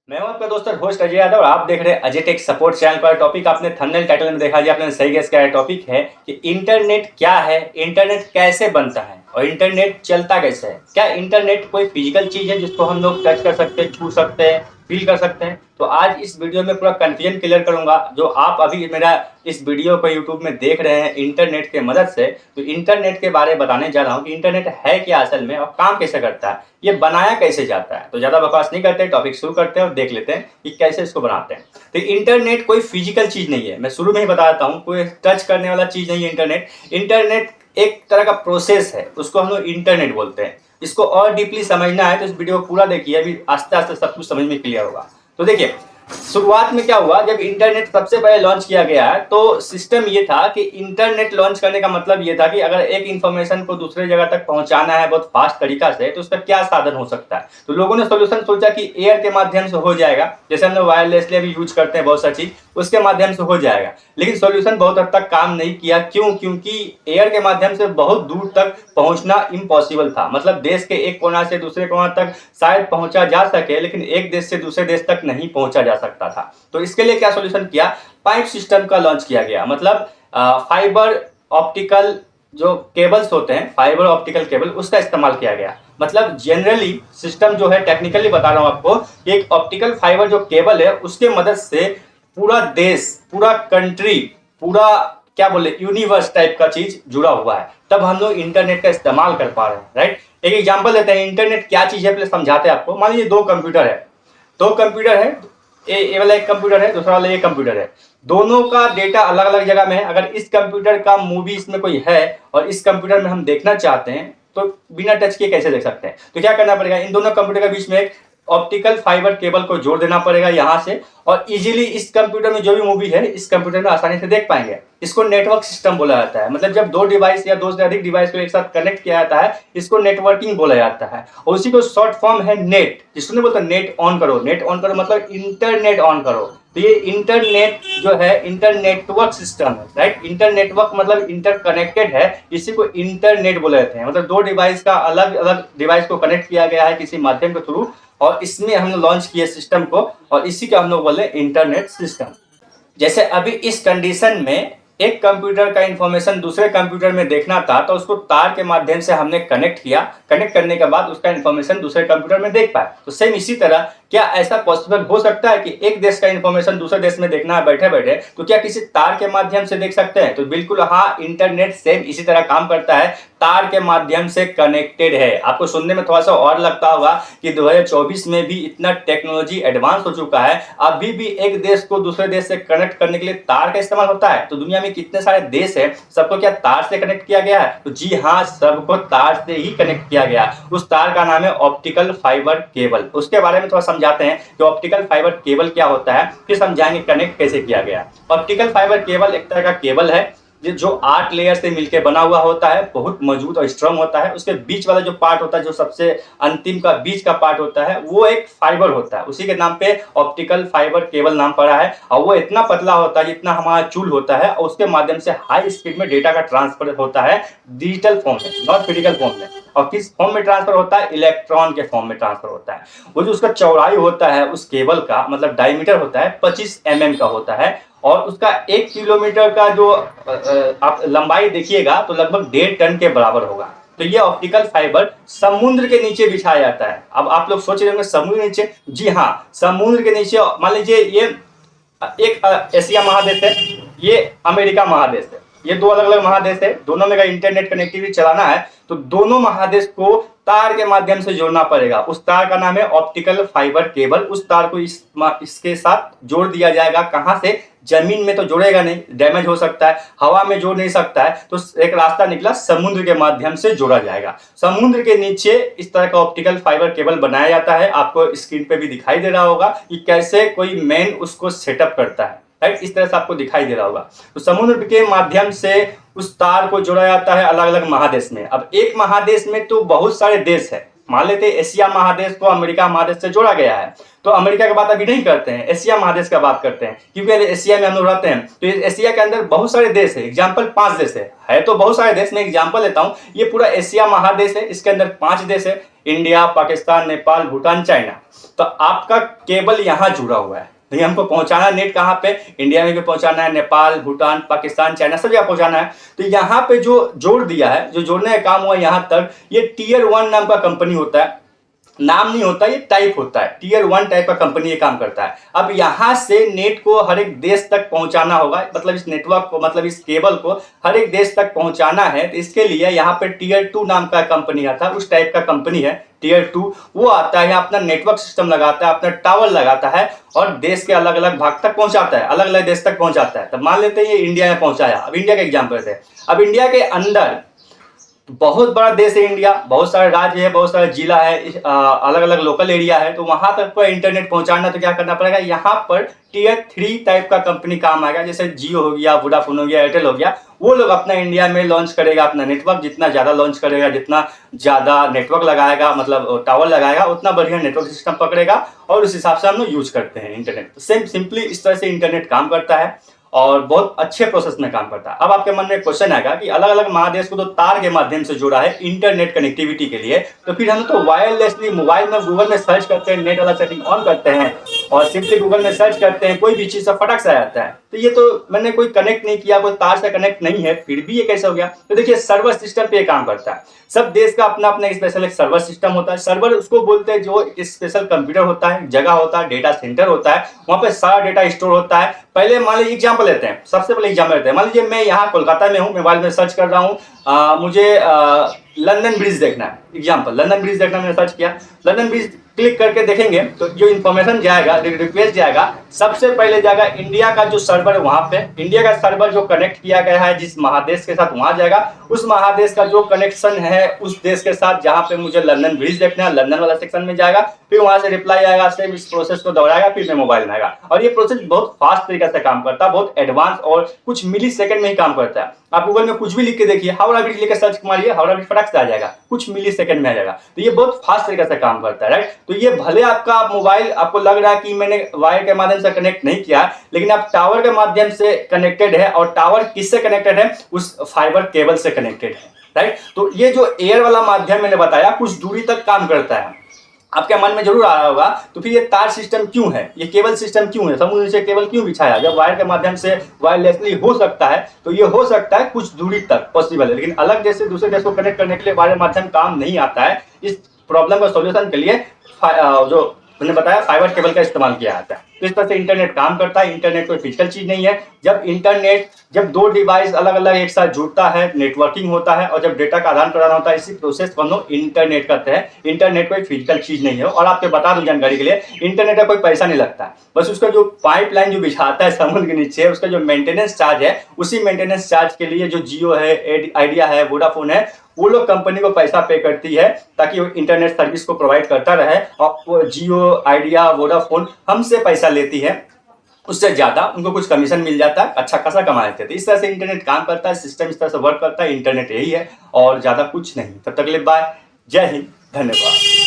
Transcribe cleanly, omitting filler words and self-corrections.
मैं हूं आपका दोस्त और होस्ट अजय यादव और आप देख रहे हैं अजय टेक सपोर्ट चैनल पर। टॉपिक आपने थंबनेल टाइटल में देखा जी, आपने सही गेस किया है। टॉपिक है कि इंटरनेट क्या है, इंटरनेट कैसे बनता है और इंटरनेट चलता कैसे है। क्या इंटरनेट कोई फिजिकल चीज है जिसको हम लोग टच कर सकते हैं, छू सकते हैं, फील कर सकते हैं? तो आज इस वीडियो में पूरा कंफ्यूजन क्लियर करूंगा। जो आप अभी मेरा इस वीडियो को यूट्यूब में देख रहे हैं इंटरनेट के मदद से, तो इंटरनेट के बारे में बताने जा रहा हूँ कि इंटरनेट है क्या असल में और काम कैसे करता है, ये बनाया कैसे जाता है। तो ज्यादा बकवास नहीं करते, टॉपिक शुरू करते हैं और देख लेते हैं कि कैसे इसको बनाते हैं। तो इंटरनेट कोई फिजिकल चीज नहीं है, मैं शुरू में ही बता देता हूँ, कोई टच करने वाला चीज नहीं है। इंटरनेट एक तरह का प्रोसेस है, उसको हम लोग इंटरनेट बोलते हैं। इसको और डीपली समझना है तो इस वीडियो को पूरा देखिए, अभी आस्ते आस्ते सब कुछ समझ में क्लियर होगा। तो देखिए, शुरुआत में क्या हुआ, जब इंटरनेट सबसे पहले लॉन्च किया गया है तो सिस्टम ये था कि इंटरनेट लॉन्च करने का मतलब ये था कि अगर एक इंफॉर्मेशन को दूसरे जगह तक पहुंचाना है बहुत फास्ट तरीका से, तो उसका क्या साधन हो सकता है। तो लोगों ने सोल्यूशन सोचा कि एयर के माध्यम से हो जाएगा, जैसे हम लोग वायरलेसली अभी यूज करते हैं बहुत सा चीज, उसके माध्यम से हो जाएगा। लेकिन सोल्यूशन बहुत हद तक काम नहीं किया। क्यों? क्योंकि एयर के माध्यम से बहुत दूर तक पहुंचना इम्पॉसिबल था। मतलब देश के एक कोना से दूसरे कोना तक शायद पहुंचा जा सके, लेकिन एक देश से दूसरे देश तक नहीं पहुंचा जा सकता था। तो इसके लिए क्या सॉल्यूशन किया, पाइप सिस्टम का लॉन्च किया गया। मतलब फाइबर ऑप्टिकल जो केबल्स होते हैं, फाइबर ऑप्टिकल केबल, उसका इस्तेमाल किया गया। मतलब जनरली सिस्टम जो है, टेक्निकली बता रहा हूं आपको, एक ऑप्टिकल फाइबर जो केबल है उसके मदद से पूरा देश, पूरा कंट्री, पूरा क्या बोले यूनिवर्स टाइप का चीज जुड़ा हुआ है। तब हम लोग इंटरनेट का इस्तेमाल कर पा रहे हैं, राइट। एक एग्जांपल देते हैं, इंटरनेट क्या चीज है पहले समझाते हैं आपको। मान लीजिए दो कंप्यूटर है, ये वाला एक कंप्यूटर है, दूसरा वाला ये कंप्यूटर है। दोनों का डेटा अलग अलग जगह में है। अगर इस कंप्यूटर का मूवी इसमें कोई है और इस कंप्यूटर में हम देखना चाहते हैं, तो बिना टच किए कैसे देख सकते हैं? तो क्या करना पड़ेगा, इन दोनों कंप्यूटर के बीच में एक ऑप्टिकल फाइबर केबल को जोड़ देना पड़ेगा यहाँ से, और इजीली इस कंप्यूटर में जो भी मूवी है इस कंप्यूटर में आसानी से देख पाएंगे। इसको नेटवर्क सिस्टम बोला जाता है। मतलब जब दो डिवाइस या दो से अधिक डिवाइस को एक साथ कनेक्ट किया जाता है, इसको नेटवर्किंग बोला जाता है। और उसी को शॉर्ट फॉर्म है नेट, जिसको नहीं बोलते नेट ऑन करो। नेट ऑन करो मतलब इंटरनेट ऑन करो। तो ये इंटरनेट जो है इंटरनेटवर्क सिस्टम है, राइट। इंटरनेटवर्क मतलब इंटरकनेक्टेड है, इसी को इंटरनेट बोले जाते हैं। मतलब दो डिवाइस का अलग अलग डिवाइस को कनेक्ट किया गया है किसी माध्यम के थ्रू, और इसमें हम लोग लॉन्च किए सिस्टम को, और इसी का हम लोग बोले इंटरनेट सिस्टम। जैसे अभी इस कंडीशन में एक कंप्यूटर का इंफॉर्मेशन दूसरे कंप्यूटर में देखना था, तो उसको तार के माध्यम से हमने कनेक्ट किया। कनेक्ट करने के बाद उसका इंफॉर्मेशन दूसरे कंप्यूटर में देख पाए। तो सेम इसी तरह क्या ऐसा पॉसिबल हो सकता है कि एक देश का इंफॉर्मेशन दूसरे देश में देखना है बैठे बैठे, तो क्या किसी तार के माध्यम से देख सकते हैं? तो बिल्कुल हाँ, इंटरनेट सेम इसी तरह काम करता है, तार के माध्यम से कनेक्टेड है। आपको सुनने में थोड़ा सा और लगता होगा कि 2024 में भी इतना टेक्नोलॉजी एडवांस हो चुका है, अभी भी एक देश को दूसरे देश से कनेक्ट करने के लिए तार का इस्तेमाल होता है। तो दुनिया में कितने सारे देश है, सबको क्या तार से कनेक्ट किया गया है? तो जी हाँ, सबको तार से ही कनेक्ट किया गया। उस तार का नाम है ऑप्टिकल फाइबर केबल। उसके बारे में थोड़ा समझाते हैं कि ऑप्टिकल फाइबर केबल क्या होता है, फिर समझाएंगे कनेक्ट कैसे किया गया। ऑप्टिकल फाइबर केबल एक तरह का केबल है जो 8 लेयर से मिलकर बना हुआ होता है, बहुत मजबूत और स्ट्रांग होता है। उसके बीच वाला जो पार्ट होता है, जो सबसे अंतिम का बीच का पार्ट होता है, वो एक फाइबर होता है। उसी के नाम पे ऑप्टिकल फाइबर केबल नाम पड़ा है। और वो इतना पतला होता है जितना हमारा चूल होता है, और उसके माध्यम से हाई स्पीड में डेटा का ट्रांसफर होता है, डिजिटल फॉर्म में, नॉट फिजिकल फॉर्म में। और किस फॉर्म में ट्रांसफर होता है? इलेक्ट्रॉन के फॉर्म में ट्रांसफर होता है। वो जो उसका चौड़ाई होता है उस केबल का, मतलब डायमीटर होता है 25 mm का होता है। और उसका 1 किलोमीटर का जो आप लंबाई देखिएगा तो लगभग 1.5 टन के बराबर होगा। तो ये ऑप्टिकल फाइबर समुद्र के नीचे बिछाया जाता है। अब आप लोग सोच रहे होंगे समुद्र के नीचे, जी हाँ, समुद्र के नीचे। मान लीजिए ये एक एशिया महादेश है, ये अमेरिका महादेश है, ये दो अलग अलग महादेश है। दोनों में अगर इंटरनेट कनेक्टिविटी चलाना है तो दोनों महादेश को तार के माध्यम से जोड़ना पड़ेगा। उस तार का नाम है ऑप्टिकल फाइबर केबल। उस तार को इसके साथ जोड़ दिया जाएगा। कहां से? जमीन में तो जोड़ेगा नहीं, डैमेज हो सकता है, हवा में जोड़ नहीं सकता है, तो एक रास्ता निकला, समुद्र के माध्यम से जोड़ा जाएगा। समुद्र के नीचे इस तरह का ऑप्टिकल फाइबर केबल बनाया जाता है। आपको स्क्रीन पे भी दिखाई दे रहा होगा कि कैसे कोई मैन उसको सेटअप करता है, राइट। इस तरह से आपको दिखाई दे रहा होगा। तो समुद्र के माध्यम से उस तार को जोड़ा जाता है अलग अलग महादेश में। अब एक महादेश में तो बहुत सारे देश है, मान लेते हैं एशिया महादेश को अमेरिका महादेश से जोड़ा गया है, तो अमेरिका की बात अभी नहीं करते हैं, एशिया महादेश का बात करते हैं, क्योंकि एशिया में हम लोग रहते हैं। तो एशिया के अंदर बहुत सारे देश है, एग्जाम्पल 5 देश है तो बहुत सारे देश में एग्जाम्पल लेता हूँ। ये पूरा एशिया महादेश है, इसके अंदर 5 देश है, इंडिया, पाकिस्तान, नेपाल, भूटान, चाइना। तो आपका केबल यहाँ जुड़ा हुआ है, नहीं हमको पहुंचाना नेट कहाँ पे, इंडिया में भी पहुंचाना है, नेपाल, भूटान, पाकिस्तान, चाइना सब जगह पहुंचाना है। तो यहाँ पे जो जोड़ दिया है, जो जोड़ने का काम हुआ यहाँ तक, ये टियर 1 नाम का कंपनी होता है, नाम नहीं होता, ये टाइप होता है, टियर 1 टाइप का कंपनी ये काम करता है। अब यहाँ से नेट को हर एक देश तक पहुंचाना होगा, मतलब इस नेटवर्क को, मतलब इस केबल को हर एक देश तक पहुंचाना है। तो इसके लिए यहाँ पे टियर 2 नाम का कंपनी आता है, उस टाइप का कंपनी है टियर 2। वो आता है, अपना नेटवर्क सिस्टम लगाता है, अपना टावर लगाता है और देश के अलग अलग भाग तक पहुंचाता है, अलग अलग देश तक पहुंचाता है। तब मान लेते हैं ये इंडिया में पहुंचाया। अब इंडिया का एग्जाम्पल है, अब इंडिया के अंदर बहुत बड़ा देश है इंडिया, बहुत सारे राज्य है, बहुत सारे जिला है, अलग अलग लोकल एरिया है। तो वहां तक पर इंटरनेट पहुंचाना तो क्या करना पड़ेगा, यहाँ पर टियर 3 टाइप का कंपनी काम आएगा, जैसे जियो हो गया, वोडाफोन हो गया, एयरटेल हो गया। वो लोग अपना इंडिया में लॉन्च करेगा अपना नेटवर्क, जितना ज्यादा लॉन्च करेगा, जितना ज्यादा नेटवर्क लगाएगा, मतलब टावर लगाएगा, उतना बढ़िया नेटवर्क सिस्टम पकड़ेगा और उस हिसाब से हम लोग यूज करते हैं इंटरनेट। सिंपली इस तरह से इंटरनेट काम करता है और बहुत अच्छे प्रोसेस में काम करता है। अब आपके मन में क्वेश्चन आएगा कि अलग अलग महादेश को तो तार के माध्यम से जोड़ा है इंटरनेट कनेक्टिविटी के लिए, तो फिर हम तो वायरलेसली मोबाइल में गूगल में सर्च करते हैं, नेट वाला सेटिंग ऑन करते हैं और सिंपली गूगल में सर्च करते हैं, कोई भी चीज सब फटक से आ जाता है। तो ये तो मैंने कोई कनेक्ट नहीं किया, कोई तार से कनेक्ट नहीं है, फिर भी ये कैसे हो गया। तो देखिए सर्वर सिस्टम पे काम करता है, सब देश का अपना अपना स्पेशल एक सर्वर सिस्टम होता है। सर्वर उसको बोलते हैं जो स्पेशल कंप्यूटर होता है, जगह होता है, डेटा सेंटर होता है, वहां पे सारा डेटा स्टोर होता है। पहले मान लीजिए एग्जाम्पल लेते हैं, सबसे पहले एग्जाम्पल लेते हैं, मान लीजिए मैं यहाँ कोलकाता में हूँ, मोबाइल में सर्च कर रहा हूँ, मुझे लंदन ब्रिज देखना है, एग्जाम्पल लंदन ब्रिज देखना, मैंने सर्च किया, लंदन ब्रिज क्लिक करके देखेंगे तो जो इन्फॉर्मेशन जाएगा, रिक्वेस्ट जाएगा, सबसे पहले जाएगा इंडिया का जो सर्वर है वहां पे, इंडिया का सर्वर जो कनेक्ट किया गया है जिस महादेश के साथ, वहां जाएगा, उस महादेश का जो कनेक्शन है उस देश के साथ जहां पे मुझे लंदन ब्रिज देखना है, लंदन वाला सेक्शन में जाएगा, फिर वहां से रिप्लाई आएगा, सेम इस प्रोसेस को दोहराएगा, फिर मेरे मोबाइल में आएगा। और ये प्रोसेस बहुत फास्ट तरीके से काम करता है, बहुत एडवांस और कुछ मिली सेकंड में ही काम करता है। आप गूगल में कुछ भी लिख के देखिए, हावड़ा ब्रिज लेकर सर्च मारिए, हावड़ा ब्रिज फटाक से आ जाएगा, कुछ मिली सेकंड में आ जाएगा। तो ये बहुत फास्ट तरीके से काम करता है, राइट। तो ये भले आपका मोबाइल आपको लग रहा है कि मैंने वायर के माध्यम से कनेक्ट नहीं किया, लेकिन आप टावर के माध्यम से कनेक्टेड है, और टावर किससे कनेक्टेड है, उस फाइबर केबल से कनेक्टेड है, राइट। तो ये जो एयर वाला माध्यम मैंने बताया कुछ दूरी तक काम करता है, आपके मन में जरूर आ रहा होगा तो फिर ये तार सिस्टम क्यों है, ये केबल सिस्टम क्यों है, समुद्र से केबल क्यों बिछाया, जब वायर के माध्यम से वायरलेसली हो सकता है। तो ये हो सकता है कुछ दूरी तक पॉसिबल है, लेकिन अलग देश से दूसरे देश को कनेक्ट करने के लिए वायर माध्यम काम नहीं आता है। इस प्रॉब्लम का सॉल्यूशन के लिए जो मैंने बताया फाइबर केबल का इस्तेमाल किया जाता है। तो इस तरह से इंटरनेट काम करता है। इंटरनेट कोई फिजिकल चीज नहीं है। जब दो डिवाइस अलग अलग एक साथ जुड़ता है, नेटवर्किंग होता है, और जब डेटा का आदान प्रदान होता है, इसी प्रोसेस को हम लोग इंटरनेट कहते हैं। इंटरनेट कोई फिजिकल चीज नहीं है। और आपके बता दूं जानकारी के लिए, इंटरनेट का कोई पैसा नहीं लगता है, बस उसका जो पाइपलाइन जो बिछाता है समुद्र के नीचे, उसका जो मेंटेनेंस चार्ज है, उसी मेंटेनेंस चार्ज के लिए जो जियो है, आइडिया है, वोडाफोन है, वो लोग कंपनी को पैसा पे करती है ताकि वो इंटरनेट सर्विस को प्रोवाइड करता रहे। और जियो, आइडिया, वोडाफोन हमसे पैसा लेती है, उससे ज्यादा उनको कुछ कमीशन मिल जाता है, अच्छा खासा कमा लेते हैं। तो इस तरह से इंटरनेट काम करता है, सिस्टम इस तरह से वर्क करता है। इंटरनेट यही है और ज्यादा कुछ नहीं। तब तक के लिए बाय, जय हिंद, धन्यवाद।